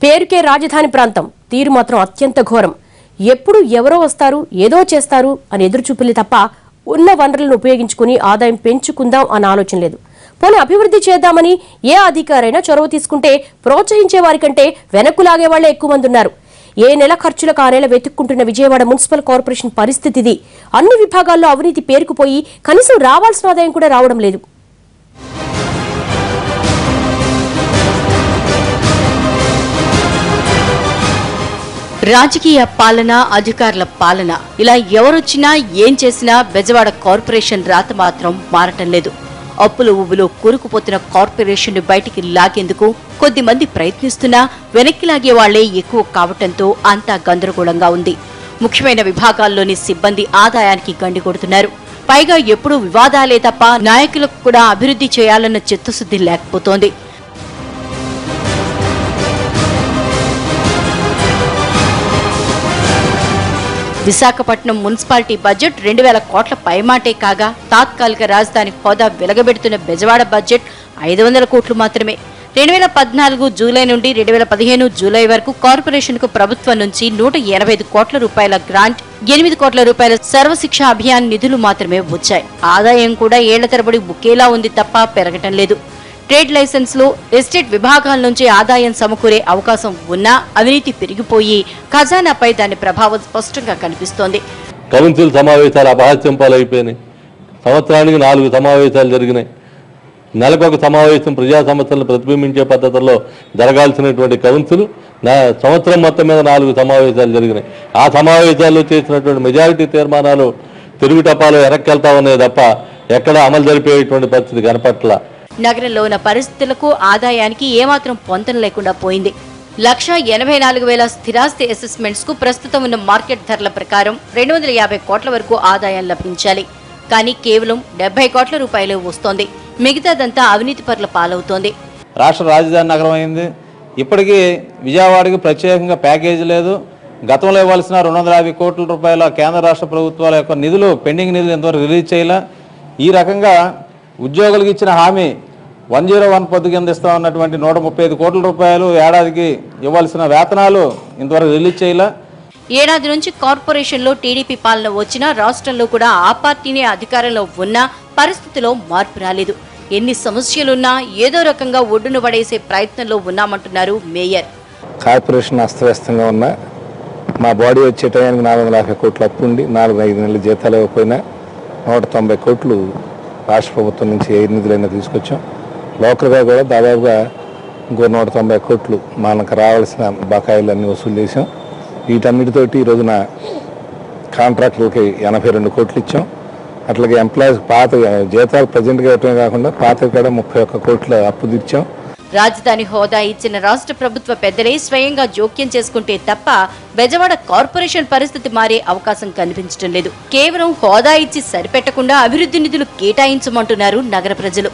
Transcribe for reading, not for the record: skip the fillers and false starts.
పేరుకే రాజధాని ప్రాంతం తీరు మాత్రం అత్యంత ఘోరం. ఎప్పుడు ఎవరో వస్తారు ఏదో చేస్తారు అని ఎదురుచూపులే తప్ప ఉన్న వనరులను ఉపయోగించుకుని ఆదాయం పెంచుకుందాం అన్న ఆలోచన లేదు. పోనీ అభివృద్ధి చేద్దామని ఏ అధికారైనా చొరవ తీసుకుంటే ప్రోత్సహించే వారికంటే వెనక్కు లాగే వాళ్లే ఎక్కువ మంది ఉన్నారు. ఏ నెల ఖర్చులకు ఆ నెల వెతుక్కుంటున్న విజయవాడ మున్సిపల్ కార్పొరేషన్ పరిస్థితి ఇది. అన్ని విభాగాల్లో అవినీతి పేరుకుపోయి కనీసం రావాల్సిన ఆదాయం కూడా రావడం లేదు. రాజకీయ పాలన, అధికారుల పాలన, ఇలా ఎవరొచ్చినా ఏం చేసినా బెజవాడ కార్పొరేషన్ రాత మాత్రం మారటం లేదు. అప్పులు ఉబ్బులు కూరుకుపోతున్న కార్పొరేషన్ ను బయటికి లాగేందుకు కొద్దిమంది ప్రయత్నిస్తున్నా వెనక్కి లాగే వాళ్లే ఎక్కువ కావటంతో అంతా గందరగోళంగా ఉంది. ముఖ్యమైన విభాగాల్లోని సిబ్బంది ఆదాయానికి గండి కొడుతున్నారు. పైగా ఎప్పుడూ వివాదాలే తప్ప నాయకులకు కూడా అభివృద్ధి చేయాలన్న చిత్తశుద్ధి లేకపోతోంది. విశాఖపట్నం మున్సిపాలిటీ బడ్జెట్ 2000 కోట్ల పైమాటే కాగా తాత్కాలిక రాజధాని హోదా వెలగబెడుతున్న బెజవాడ బడ్జెట్ 500 కోట్లు మాత్రమే. 2014 జూలై నుండి 2015 జూలై వరకు కార్పొరేషన్ కు ప్రభుత్వం నుంచి 185 కోట్ల రూపాయల గ్రాంట్, 8 కోట్ల రూపాయల సర్వశిక్ష అభియాన్ నిధులు మాత్రమే వచ్చాయి. ఆదాయం కూడా ఏళ్ల తరబడి బుకేలా ఉంది తప్ప పెరగటం లేదు. ట్రేడ్ లైసెన్స్లు, ఎస్టేట్ విభాగాల నుంచి ఆదాయం సమకూరే అవకాశం ఉన్నా అవినీతి పెరిగిపోయి ఖజానాపై దాని ప్రభావం స్పష్టంగా కనిపిస్తోంది. కౌన్సిల్ సమావేశాలు అపహాస్యం పాలైపోయినాయి. సంవత్సరానికి 4 సమావేశాలు జరిగినాయి. నెలకొక సమావేశం ప్రజా సమస్యలను ప్రతిబింబించే పద్ధతుల్లో జరగాల్సినటువంటి కౌన్సిల్ సంవత్సరం మొత్తం మీద 4 సమావేశాలు జరిగినాయి. ఆ సమావేశాల్లో చేసినటువంటి మెజారిటీ తీర్మానాలు తిరుగుటపాలు వెనక్కి వెళ్తా ఉన్నాయి తప్ప ఎక్కడ అమలు జరిపేటువంటి పరిస్థితి కనపట్ల. నగరంలో ఉన్న పరిస్థితులకు ఆదాయానికి ఏమాత్రం పొంతన లేకుండా పోయింది. 1,84,000 స్థిరాస్తి అసెస్మెంట్స్ కు ప్రస్తుతం ఉన్న మార్కెట్ ధరల ప్రకారం 250 కోట్ల వరకు ఆదాయం లభించాలి. కానీ కేవలం 70 కోట్ల రూపాయలు వస్తోంది. మిగతాదంతా అవినీతి పరుల పాలవుతోంది. రాష్ట్ర రాజధాని నగరం అయింది. ఇప్పటికీ విజయవాడకి ప్రత్యేకంగా ప్యాకేజీ లేదు. గతంలో ఇవ్వాల్సిన 250 కోట్ల రూపాయల కేంద్ర రాష్ట్ర ప్రభుత్వాల యొక్క నిధులు, పెండింగ్ నిధులు ఎంతవరకు రిలీజ్ చేయాల. ఈ రకంగా ఉద్యోగులకు ఇచ్చిన హామీ 101 పొద్దు కింద ఇస్తా ఉన్నటువంటి 135 కోట్ల రూపాయలు ఏడాదికి ఇవ్వాల్సిన వేతనాలు ఇంతవరకు రిలీజ్ చేయాల. ఏడాది నుంచి కార్పొరేషన్లో టీడీపీ పాలన వచ్చినా రాష్ట్రంలో కూడా ఆ పార్టీనే అధికారంలో ఉన్నా పరిస్థితిలో మార్పు రాలేదు. ఎన్ని సమస్యలున్నా ఏదో రకంగా ఒడ్డును పడేసే ప్రయత్నంలో ఉన్నామంటున్నారు మేయర్. కార్పొరేషన్ అస్తవ్యస్తంగా ఉన్నా మా బాడీ వచ్చే టైంకి 450 కోట్ల అప్పు ఉండి 4-5 నెలల జీతాలు ఇవ్వకపోయినా 190 కోట్లు రాష్ట్ర ప్రభుత్వం నుంచి ఏ నిధులైనా తీసుకొచ్చాం. లోకల్గా కూడా దాదాపుగా ఇంకో 190 కోట్లు మనకు రావాల్సిన బకాయిలన్నీ వసూలు చేసాం. వీటన్నిటితోటి ఈ రోజున కాంట్రాక్టులకి 82 కోట్లు ఇచ్చాం. అట్లాగే ఎంప్లాయీస్ పాత జీతాలు ప్రజెంట్గా ఇవ్వటమే కాకుండా పాత కూడా 31 కోట్ల అప్పు తీర్చాం. రాజధాని హోదా ఇచ్చిన రాష్ట్ర ప్రభుత్వ పెద్దలే స్వయంగా జోక్యం చేసుకుంటే తప్ప బెజవాడ కార్పొరేషన్ పరిస్థితి మారే అవకాశం కనిపించడం లేదు. కేవలం హోదా ఇచ్చి సరిపెట్టకుండా అభివృద్ధి నిధులు కేటాయించమంటున్నారు నగర ప్రజలు.